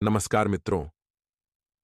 नमस्कार मित्रों।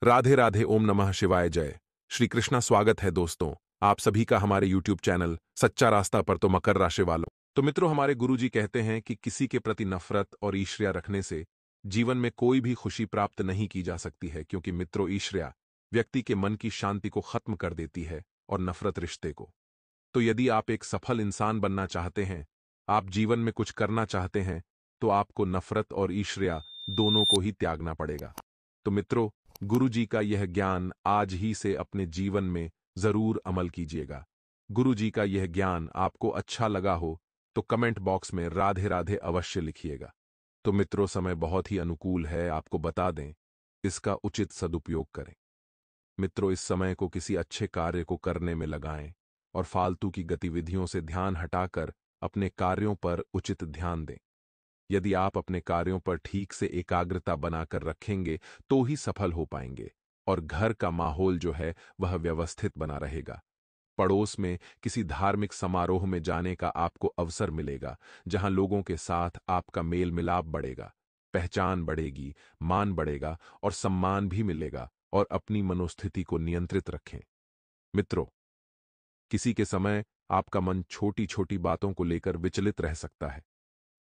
राधे राधे, ओम नमः शिवाय, जय श्री कृष्णा। स्वागत है दोस्तों आप सभी का हमारे YouTube चैनल सच्चा रास्ता पर। तो मकर राशि वालों, तो मित्रों, हमारे गुरुजी कहते हैं कि किसी के प्रति नफरत और ईर्ष्या रखने से जीवन में कोई भी खुशी प्राप्त नहीं की जा सकती है, क्योंकि मित्रों, ईर्ष्या व्यक्ति के मन की शांति को खत्म कर देती है और नफरत रिश्ते को। तो यदि आप एक सफल इंसान बनना चाहते हैं, आप जीवन में कुछ करना चाहते हैं, तो आपको नफरत और ईर्ष्या दोनों को ही त्यागना पड़ेगा। तो मित्रों, गुरु जी का यह ज्ञान आज ही से अपने जीवन में जरूर अमल कीजिएगा। गुरु जी का यह ज्ञान आपको अच्छा लगा हो तो कमेंट बॉक्स में राधे राधे अवश्य लिखिएगा। तो मित्रों, समय बहुत ही अनुकूल है, आपको बता दें, इसका उचित सदुपयोग करें। मित्रों, इस समय को किसी अच्छे कार्य को करने में लगाएं और फालतू की गतिविधियों से ध्यान हटाकर अपने कार्यों पर उचित ध्यान दें। यदि आप अपने कार्यों पर ठीक से एकाग्रता बनाकर रखेंगे तो ही सफल हो पाएंगे और घर का माहौल जो है वह व्यवस्थित बना रहेगा। पड़ोस में किसी धार्मिक समारोह में जाने का आपको अवसर मिलेगा, जहां लोगों के साथ आपका मेल मिलाप बढ़ेगा, पहचान बढ़ेगी, मान बढ़ेगा और सम्मान भी मिलेगा। और अपनी मनोस्थिति को नियंत्रित रखें। मित्रों, किसी के समय आपका मन छोटी छोटी बातों को लेकर विचलित रह सकता है।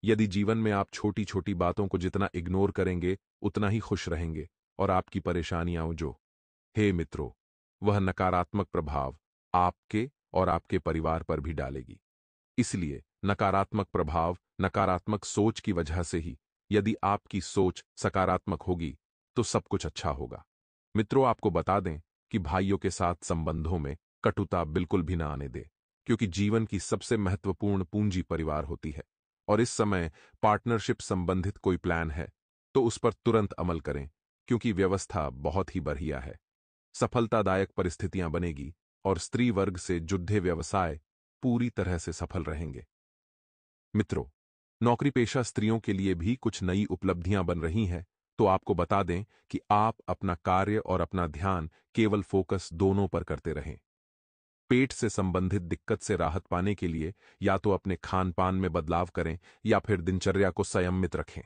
यदि जीवन में आप छोटी छोटी बातों को जितना इग्नोर करेंगे उतना ही खुश रहेंगे और आपकी परेशानियां जो हे मित्रों, वह नकारात्मक प्रभाव आपके और आपके परिवार पर भी डालेगी। इसलिए नकारात्मक प्रभाव नकारात्मक सोच की वजह से ही, यदि आपकी सोच सकारात्मक होगी तो सब कुछ अच्छा होगा। मित्रों, आपको बता दें कि भाइयों के साथ संबंधों में कटुता बिल्कुल भी ना आने दे, क्योंकि जीवन की सबसे महत्वपूर्ण पूंजी परिवार होती है। और इस समय पार्टनरशिप संबंधित कोई प्लान है तो उस पर तुरंत अमल करें, क्योंकि व्यवस्था बहुत ही बढ़िया है। सफलतादायक परिस्थितियां बनेगी और स्त्री वर्ग से जुड़े व्यवसाय पूरी तरह से सफल रहेंगे। मित्रों, नौकरी पेशा स्त्रियों के लिए भी कुछ नई उपलब्धियां बन रही हैं, तो आपको बता दें कि आप अपना कार्य और अपना ध्यान केवल फोकस दोनों पर करते रहें। पेट से संबंधित दिक्कत से राहत पाने के लिए या तो अपने खान पान में बदलाव करें या फिर दिनचर्या को संयमित रखें।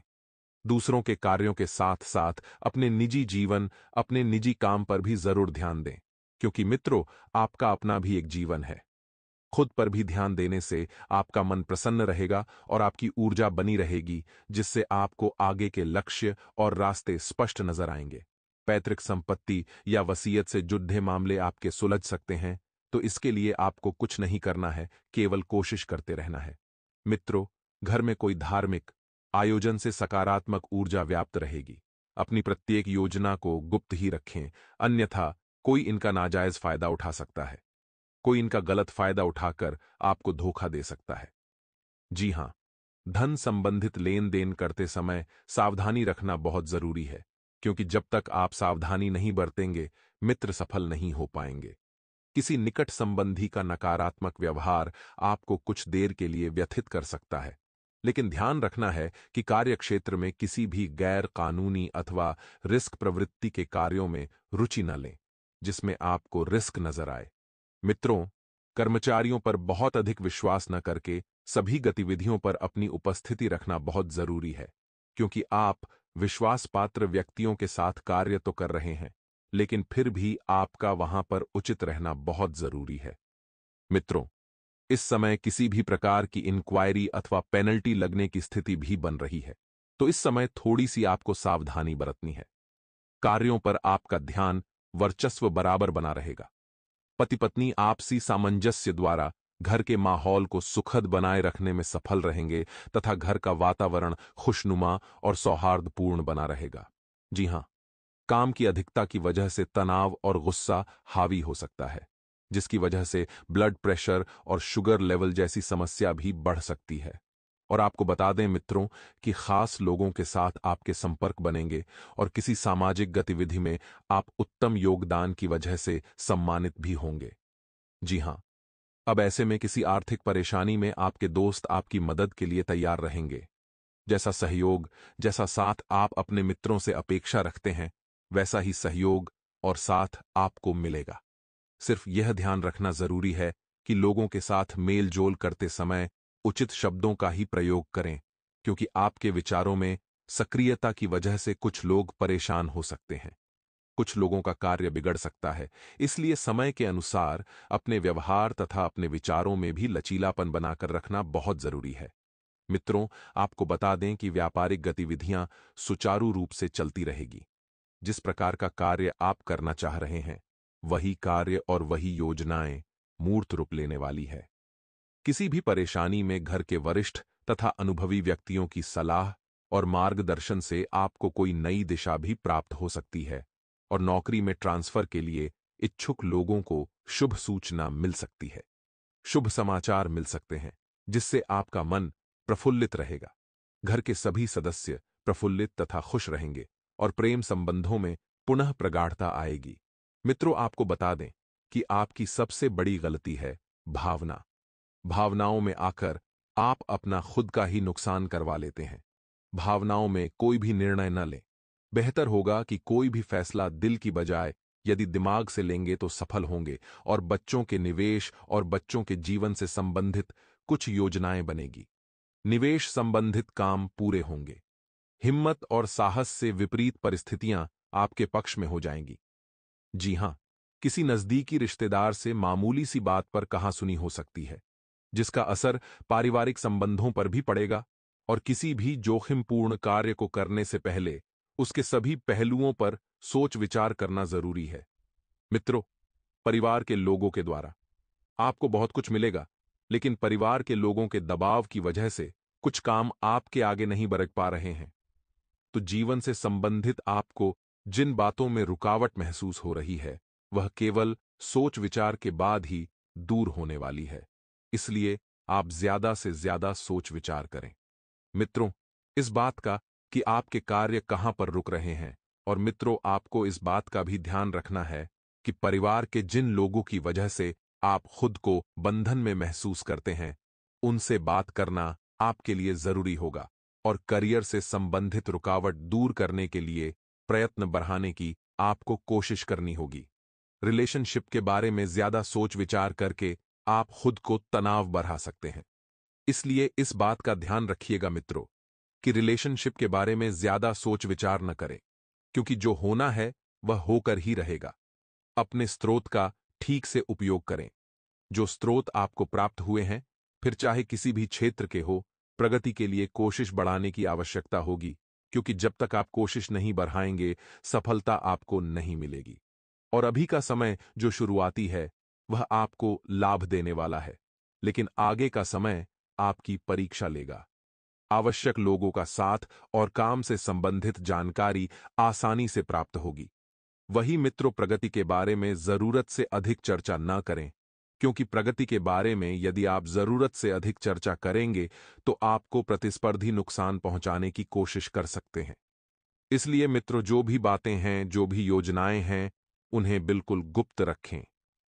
दूसरों के कार्यों के साथ साथ अपने निजी जीवन, अपने निजी काम पर भी जरूर ध्यान दें, क्योंकि मित्रों, आपका अपना भी एक जीवन है। खुद पर भी ध्यान देने से आपका मन प्रसन्न रहेगा और आपकी ऊर्जा बनी रहेगी, जिससे आपको आगे के लक्ष्य और रास्ते स्पष्ट नजर आएंगे। पैतृक संपत्ति या वसीयत से जुड़े मामले आपके सुलझ सकते हैं, तो इसके लिए आपको कुछ नहीं करना है, केवल कोशिश करते रहना है। मित्रों, घर में कोई धार्मिक आयोजन से सकारात्मक ऊर्जा व्याप्त रहेगी। अपनी प्रत्येक योजना को गुप्त ही रखें, अन्यथा कोई इनका नाजायज फायदा उठा सकता है। कोई इनका गलत फायदा उठाकर आपको धोखा दे सकता है। जी हां, धन संबंधित लेन देन करते समय सावधानी रखना बहुत जरूरी है, क्योंकि जब तक आप सावधानी नहीं बरतेंगे, मित्र सफल नहीं हो पाएंगे। किसी निकट संबंधी का नकारात्मक व्यवहार आपको कुछ देर के लिए व्यथित कर सकता है, लेकिन ध्यान रखना है कि कार्यक्षेत्र में किसी भी गैर कानूनी अथवा रिस्क प्रवृत्ति के कार्यों में रुचि न लें, जिसमें आपको रिस्क नजर आए। मित्रों, कर्मचारियों पर बहुत अधिक विश्वास न करके सभी गतिविधियों पर अपनी उपस्थिति रखना बहुत जरूरी है, क्योंकि आप विश्वास पात्र व्यक्तियों के साथ कार्य तो कर रहे हैं, लेकिन फिर भी आपका वहां पर उचित रहना बहुत जरूरी है। मित्रों, इस समय किसी भी प्रकार की इंक्वायरी अथवा पेनल्टी लगने की स्थिति भी बन रही है, तो इस समय थोड़ी सी आपको सावधानी बरतनी है। कार्यों पर आपका ध्यान वर्चस्व बराबर बना रहेगा। पति पत्नी आपसी सामंजस्य द्वारा घर के माहौल को सुखद बनाए रखने में सफल रहेंगे तथा घर का वातावरण खुशनुमा और सौहार्दपूर्ण बना रहेगा। जी हां, काम की अधिकता की वजह से तनाव और गुस्सा हावी हो सकता है, जिसकी वजह से ब्लड प्रेशर और शुगर लेवल जैसी समस्या भी बढ़ सकती है। और आपको बता दें मित्रों, कि खास लोगों के साथ आपके संपर्क बनेंगे और किसी सामाजिक गतिविधि में आप उत्तम योगदान की वजह से सम्मानित भी होंगे। जी हां, अब ऐसे में किसी आर्थिक परेशानी में आपके दोस्त आपकी मदद के लिए तैयार रहेंगे। जैसा सहयोग, जैसा साथ आप अपने मित्रों से अपेक्षा रखते हैं, वैसा ही सहयोग और साथ आपको मिलेगा। सिर्फ यह ध्यान रखना जरूरी है कि लोगों के साथ मेल जोल करते समय उचित शब्दों का ही प्रयोग करें, क्योंकि आपके विचारों में सक्रियता की वजह से कुछ लोग परेशान हो सकते हैं, कुछ लोगों का कार्य बिगड़ सकता है। इसलिए समय के अनुसार अपने व्यवहार तथा अपने विचारों में भी लचीलापन बनाकर रखना बहुत जरूरी है। मित्रों, आपको बता दें कि व्यापारिक गतिविधियां सुचारू रूप से चलती रहेगी। जिस प्रकार का कार्य आप करना चाह रहे हैं, वही कार्य और वही योजनाएं मूर्त रूप लेने वाली है। किसी भी परेशानी में घर के वरिष्ठ तथा अनुभवी व्यक्तियों की सलाह और मार्गदर्शन से आपको कोई नई दिशा भी प्राप्त हो सकती है और नौकरी में ट्रांसफर के लिए इच्छुक लोगों को शुभ सूचना मिल सकती है। शुभ समाचार मिल सकते हैं, जिससे आपका मन प्रफुल्लित रहेगा। घर के सभी सदस्य प्रफुल्लित तथा खुश रहेंगे और प्रेम संबंधों में पुनः प्रगाढ़ता आएगी। मित्रों, आपको बता दें कि आपकी सबसे बड़ी गलती है भावना। भावनाओं में आकर आप अपना खुद का ही नुकसान करवा लेते हैं। भावनाओं में कोई भी निर्णय न लें। बेहतर होगा कि कोई भी फैसला दिल की बजाय यदि दिमाग से लेंगे तो सफल होंगे और बच्चों के निवेश और बच्चों के जीवन से संबंधित कुछ योजनाएं बनेगी। निवेश संबंधित काम पूरे होंगे। हिम्मत और साहस से विपरीत परिस्थितियां आपके पक्ष में हो जाएंगी। जी हां, किसी नजदीकी रिश्तेदार से मामूली सी बात पर कहासुनी हो सकती है, जिसका असर पारिवारिक संबंधों पर भी पड़ेगा। और किसी भी जोखिमपूर्ण कार्य को करने से पहले उसके सभी पहलुओं पर सोच विचार करना जरूरी है। मित्रों, परिवार के लोगों के द्वारा आपको बहुत कुछ मिलेगा, लेकिन परिवार के लोगों के दबाव की वजह से कुछ काम आपके आगे नहीं बढ़ पा रहे हैं। तो जीवन से संबंधित आपको जिन बातों में रुकावट महसूस हो रही है, वह केवल सोच विचार के बाद ही दूर होने वाली है। इसलिए आप ज्यादा से ज्यादा सोच विचार करें। मित्रों, इस बात का कि आपके कार्य कहां पर रुक रहे हैं, और मित्रों, आपको इस बात का भी ध्यान रखना है कि परिवार के जिन लोगों की वजह से आप खुद को बंधन में महसूस करते हैं, उनसे बात करना आपके लिए जरूरी होगा और करियर से संबंधित रुकावट दूर करने के लिए प्रयत्न बढ़ाने की आपको कोशिश करनी होगी। रिलेशनशिप के बारे में ज्यादा सोच विचार करके आप खुद को तनाव बढ़ा सकते हैं। इसलिए इस बात का ध्यान रखिएगा मित्रों कि रिलेशनशिप के बारे में ज्यादा सोच विचार न करें, क्योंकि जो होना है वह होकर ही रहेगा। अपने स्रोत का ठीक से उपयोग करें। जो स्रोत आपको प्राप्त हुए हैं, फिर चाहे किसी भी क्षेत्र के हो, प्रगति के लिए कोशिश बढ़ाने की आवश्यकता होगी, क्योंकि जब तक आप कोशिश नहीं बढ़ाएंगे, सफलता आपको नहीं मिलेगी। और अभी का समय जो शुरुआती है, वह आपको लाभ देने वाला है, लेकिन आगे का समय आपकी परीक्षा लेगा। आवश्यक लोगों का साथ और काम से संबंधित जानकारी आसानी से प्राप्त होगी। वही मित्रों, प्रगति के बारे में जरूरत से अधिक चर्चा न करें, क्योंकि प्रगति के बारे में यदि आप जरूरत से अधिक चर्चा करेंगे तो आपको प्रतिस्पर्धी नुकसान पहुंचाने की कोशिश कर सकते हैं। इसलिए मित्रों, जो भी बातें हैं, जो भी योजनाएं हैं, उन्हें बिल्कुल गुप्त रखें।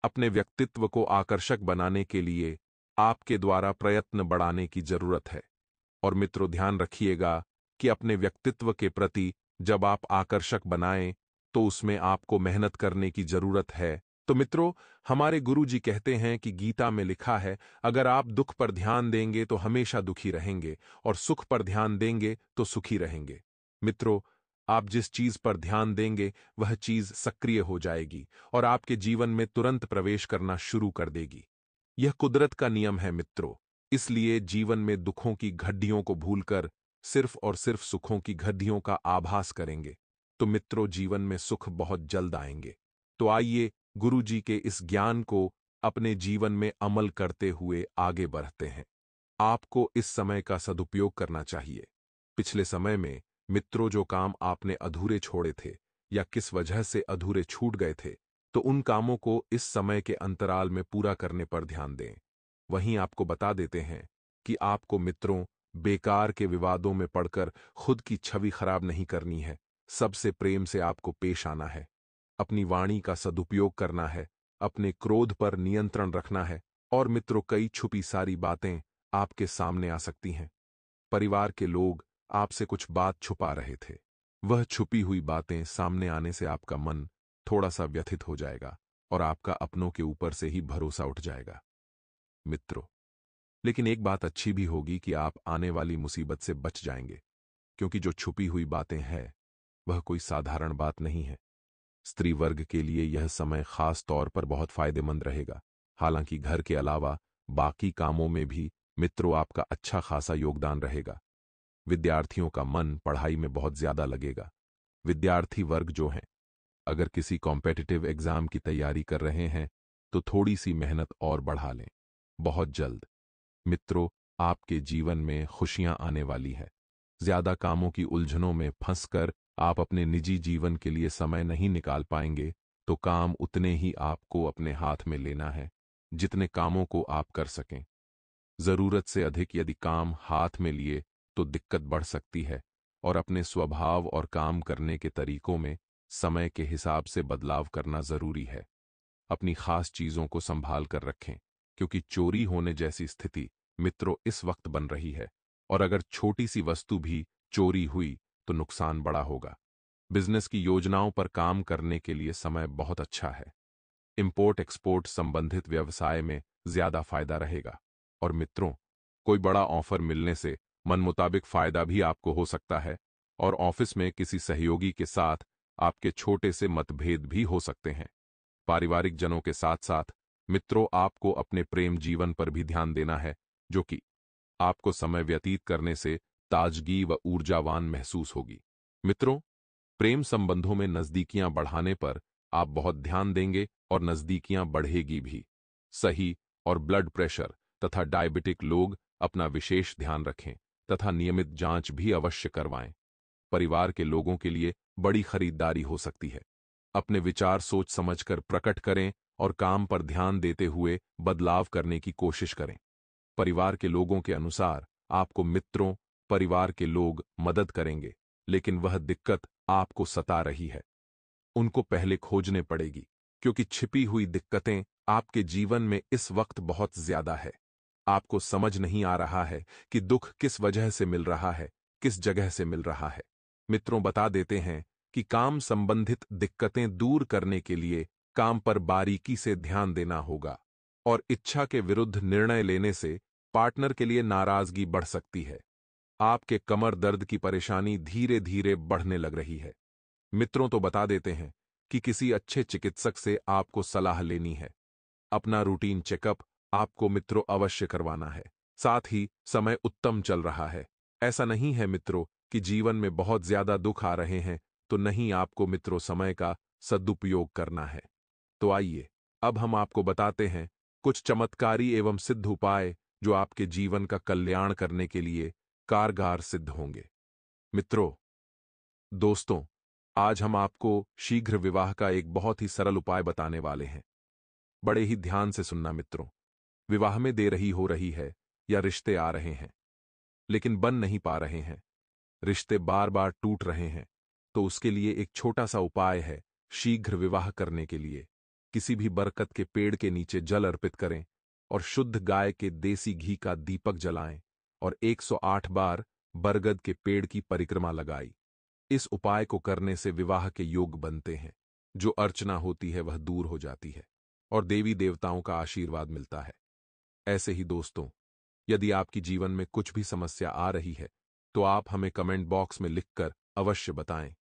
अपने व्यक्तित्व को आकर्षक बनाने के लिए आपके द्वारा प्रयत्न बढ़ाने की जरूरत है। और मित्रों, ध्यान रखिएगा कि अपने व्यक्तित्व के प्रति जब आप आकर्षक बनाएं, तो उसमें आपको मेहनत करने की जरूरत है। तो मित्रों, हमारे गुरुजी कहते हैं कि गीता में लिखा है, अगर आप दुख पर ध्यान देंगे तो हमेशा दुखी रहेंगे, और सुख पर ध्यान देंगे तो सुखी रहेंगे। मित्रों, आप जिस चीज पर ध्यान देंगे वह चीज सक्रिय हो जाएगी और आपके जीवन में तुरंत प्रवेश करना शुरू कर देगी। यह कुदरत का नियम है मित्रों। इसलिए जीवन में दुखों की घड्डियों को भूलकर सिर्फ और सिर्फ सुखों की घड्डियों का आभास करेंगे, तो मित्रों, जीवन में सुख बहुत जल्द आएंगे। तो आइए गुरुजी के इस ज्ञान को अपने जीवन में अमल करते हुए आगे बढ़ते हैं। आपको इस समय का सदुपयोग करना चाहिए। पिछले समय में मित्रों, जो काम आपने अधूरे छोड़े थे या किस वजह से अधूरे छूट गए थे, तो उन कामों को इस समय के अंतराल में पूरा करने पर ध्यान दें। वहीं आपको बता देते हैं कि आपको मित्रों, बेकार के विवादों में पड़कर खुद की छवि खराब नहीं करनी है। सबसे प्रेम से आपको पेश आना है। अपनी वाणी का सदुपयोग करना है। अपने क्रोध पर नियंत्रण रखना है। और मित्रों, कई छुपी सारी बातें आपके सामने आ सकती हैं। परिवार के लोग आपसे कुछ बात छुपा रहे थे। वह छुपी हुई बातें सामने आने से आपका मन थोड़ा सा व्यथित हो जाएगा और आपका अपनों के ऊपर से ही भरोसा उठ जाएगा मित्रों। लेकिन एक बात अच्छी भी होगी कि आप आने वाली मुसीबत से बच जाएंगे। क्योंकि जो छुपी हुई बातें हैं वह कोई साधारण बात नहीं है। स्त्री वर्ग के लिए यह समय खास तौर पर बहुत फायदेमंद रहेगा। हालांकि घर के अलावा बाकी कामों में भी मित्रों आपका अच्छा खासा योगदान रहेगा। विद्यार्थियों का मन पढ़ाई में बहुत ज्यादा लगेगा। विद्यार्थी वर्ग जो हैं, अगर किसी कॉम्पिटिटिव एग्जाम की तैयारी कर रहे हैं तो थोड़ी सी मेहनत और बढ़ा लें। बहुत जल्द मित्रों आपके जीवन में खुशियां आने वाली है। ज्यादा कामों की उलझनों में फंसकर आप अपने निजी जीवन के लिए समय नहीं निकाल पाएंगे, तो काम उतने ही आपको अपने हाथ में लेना है जितने कामों को आप कर सकें। जरूरत से अधिक यदि काम हाथ में लिए तो दिक्कत बढ़ सकती है, और अपने स्वभाव और काम करने के तरीकों में समय के हिसाब से बदलाव करना जरूरी है। अपनी खास चीजों को संभाल कर रखें, क्योंकि चोरी होने जैसी स्थिति मित्रों इस वक्त बन रही है, और अगर छोटी सी वस्तु भी चोरी हुई तो नुकसान बड़ा होगा। बिजनेस की योजनाओं पर काम करने के लिए समय बहुत अच्छा है। इंपोर्ट एक्सपोर्ट संबंधित व्यवसाय में ज्यादा फायदा रहेगा। और मित्रों, कोई बड़ा ऑफर मिलने से मन मुताबिक फायदा भी आपको हो सकता है, और ऑफिस में किसी सहयोगी के साथ आपके छोटे से मतभेद भी हो सकते हैं। पारिवारिक जनों के साथ साथ मित्रों आपको अपने प्रेम जीवन पर भी ध्यान देना है, जो कि आपको समय व्यतीत करने से ताजगी व ऊर्जावान महसूस होगी। मित्रों, प्रेम संबंधों में नजदीकियां बढ़ाने पर आप बहुत ध्यान देंगे और नजदीकियां बढ़ेगी भी। सही और ब्लड प्रेशर तथा डायबिटिक लोग अपना विशेष ध्यान रखें तथा नियमित जांच भी अवश्य करवाएं। परिवार के लोगों के लिए बड़ी खरीदारी हो सकती है। अपने विचार सोच समझकर प्रकट करें और काम पर ध्यान देते हुए बदलाव करने की कोशिश करें। परिवार के लोगों के अनुसार आपको मित्रों, परिवार के लोग मदद करेंगे, लेकिन वह दिक्कत आपको सता रही है, उनको पहले खोजने पड़ेगी, क्योंकि छिपी हुई दिक्कतें आपके जीवन में इस वक्त बहुत ज्यादा है। आपको समझ नहीं आ रहा है कि दुख किस वजह से मिल रहा है, किस जगह से मिल रहा है। मित्रों बता देते हैं कि काम संबंधित दिक्कतें दूर करने के लिए काम पर बारीकी से ध्यान देना होगा, और इच्छा के विरुद्ध निर्णय लेने से पार्टनर के लिए नाराजगी बढ़ सकती है। आपके कमर दर्द की परेशानी धीरे धीरे बढ़ने लग रही है। मित्रों तो बता देते हैं कि किसी अच्छे चिकित्सक से आपको सलाह लेनी है। अपना रूटीन चेकअप आपको मित्रों अवश्य करवाना है। साथ ही समय उत्तम चल रहा है। ऐसा नहीं है मित्रों कि जीवन में बहुत ज्यादा दुख आ रहे हैं तो नहीं, आपको मित्रों समय का सदुपयोग करना है। तो आइए अब हम आपको बताते हैं कुछ चमत्कारी एवं सिद्ध उपाय जो आपके जीवन का कल्याण करने के लिए कारगर सिद्ध होंगे। मित्रों, दोस्तों, आज हम आपको शीघ्र विवाह का एक बहुत ही सरल उपाय बताने वाले हैं। बड़े ही ध्यान से सुनना मित्रों। विवाह में देर हो रही है या रिश्ते आ रहे हैं लेकिन बन नहीं पा रहे हैं, रिश्ते बार बार टूट रहे हैं, तो उसके लिए एक छोटा सा उपाय है। शीघ्र विवाह करने के लिए किसी भी बरकत के पेड़ के नीचे जल अर्पित करें और शुद्ध गाय के देसी घी का दीपक जलाएं और 108 बार बरगद के पेड़ की परिक्रमा लगाई। इस उपाय को करने से विवाह के योग बनते हैं। जो अर्चना होती है वह दूर हो जाती है और देवी देवताओं का आशीर्वाद मिलता है। ऐसे ही दोस्तों, यदि आपकी जीवन में कुछ भी समस्या आ रही है तो आप हमें कमेंट बॉक्स में लिखकर अवश्य बताएं।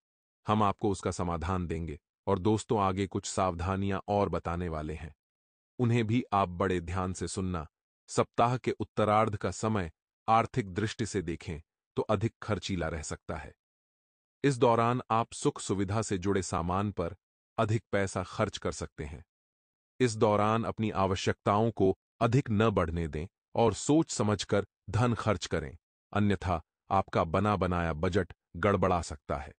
हम आपको उसका समाधान देंगे। और दोस्तों, आगे कुछ सावधानियां और बताने वाले हैं, उन्हें भी आप बड़े ध्यान से सुनना। सप्ताह के उत्तरार्ध का समय आर्थिक दृष्टि से देखें तो अधिक खर्चीला रह सकता है। इस दौरान आप सुख सुविधा से जुड़े सामान पर अधिक पैसा खर्च कर सकते हैं। इस दौरान अपनी आवश्यकताओं को अधिक न बढ़ने दें और सोच समझकर धन खर्च करें, अन्यथा आपका बना बनाया बजट गड़बड़ा सकता है।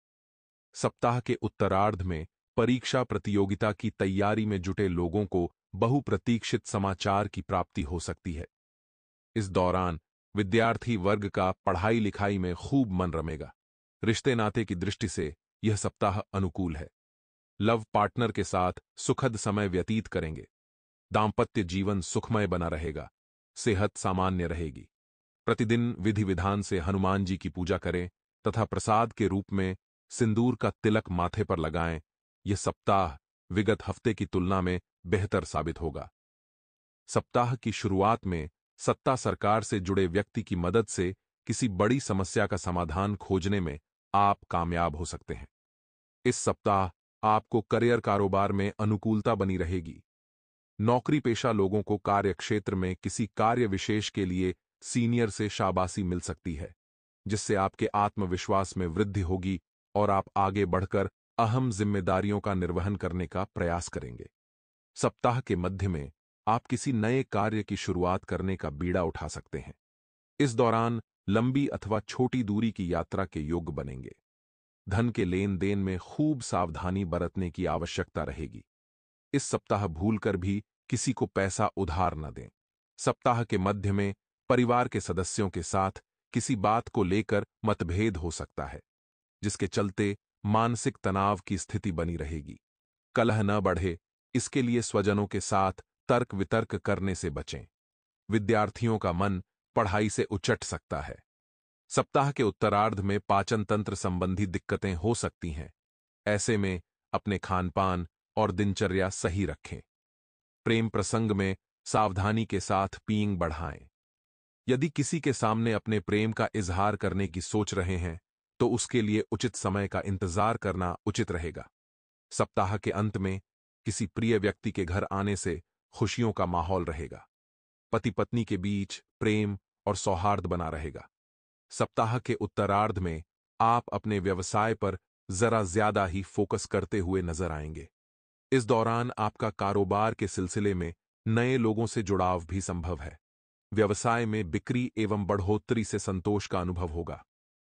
सप्ताह के उत्तरार्ध में परीक्षा प्रतियोगिता की तैयारी में जुटे लोगों को बहुप्रतीक्षित समाचार की प्राप्ति हो सकती है। इस दौरान विद्यार्थी वर्ग का पढ़ाई लिखाई में खूब मन रमेगा। रिश्ते नाते की दृष्टि से यह सप्ताह अनुकूल है। लव पार्टनर के साथ सुखद समय व्यतीत करेंगे। दांपत्य जीवन सुखमय बना रहेगा। सेहत सामान्य रहेगी। प्रतिदिन विधि विधान से हनुमान जी की पूजा करें तथा प्रसाद के रूप में सिंदूर का तिलक माथे पर लगाएं। यह सप्ताह विगत हफ्ते की तुलना में बेहतर साबित होगा। सप्ताह की शुरुआत में सत्ता सरकार से जुड़े व्यक्ति की मदद से किसी बड़ी समस्या का समाधान खोजने में आप कामयाब हो सकते हैं। इस सप्ताह आपको करियर कारोबार में अनुकूलता बनी रहेगी। नौकरी पेशा लोगों को कार्य क्षेत्र में किसी कार्य विशेष के लिए सीनियर से शाबाशी मिल सकती है, जिससे आपके आत्मविश्वास में वृद्धि होगी और आप आगे बढ़कर अहम जिम्मेदारियों का निर्वहन करने का प्रयास करेंगे। सप्ताह के मध्य में आप किसी नए कार्य की शुरुआत करने का बीड़ा उठा सकते हैं। इस दौरान लंबी अथवा छोटी दूरी की यात्रा के योग्य बनेंगे। धन के लेन देन में खूब सावधानी बरतने की आवश्यकता रहेगी। इस सप्ताह भूलकर भी किसी को पैसा उधार न दें। सप्ताह के मध्य में परिवार के सदस्यों के साथ किसी बात को लेकर मतभेद हो सकता है, जिसके चलते मानसिक तनाव की स्थिति बनी रहेगी। कलह न बढ़े, इसके लिए स्वजनों के साथ तर्क वितर्क करने से बचें। विद्यार्थियों का मन पढ़ाई से उचट सकता है। सप्ताह के उत्तरार्ध में पाचन तंत्र संबंधी दिक्कतें हो सकती हैं। ऐसे में अपने खानपान और दिनचर्या सही रखें। प्रेम प्रसंग में सावधानी के साथ पींग बढ़ाएं। यदि किसी के सामने अपने प्रेम का इजहार करने की सोच रहे हैं, तो उसके लिए उचित समय का इंतजार करना उचित रहेगा। सप्ताह के अंत में किसी प्रिय व्यक्ति के घर आने से खुशियों का माहौल रहेगा। पति पत्नी के बीच प्रेम और सौहार्द बना रहेगा। सप्ताह के उत्तरार्ध में आप अपने व्यवसाय पर जरा ज्यादा ही फोकस करते हुए नजर आएंगे। इस दौरान आपका कारोबार के सिलसिले में नए लोगों से जुड़ाव भी संभव है। व्यवसाय में बिक्री एवं बढ़ोतरी से संतोष का अनुभव होगा।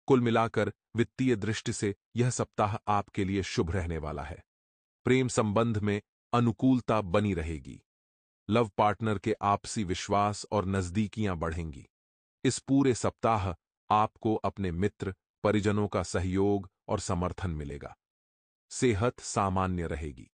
कुल मिलाकर वित्तीय दृष्टि से यह सप्ताह आपके लिए शुभ रहने वाला है। प्रेम संबंध में अनुकूलता बनी रहेगी। लव पार्टनर के आपसी विश्वास और नजदीकियां बढ़ेंगी। इस पूरे सप्ताह आपको अपने मित्र, परिजनों का सहयोग और समर्थन मिलेगा। सेहत सामान्य रहेगी।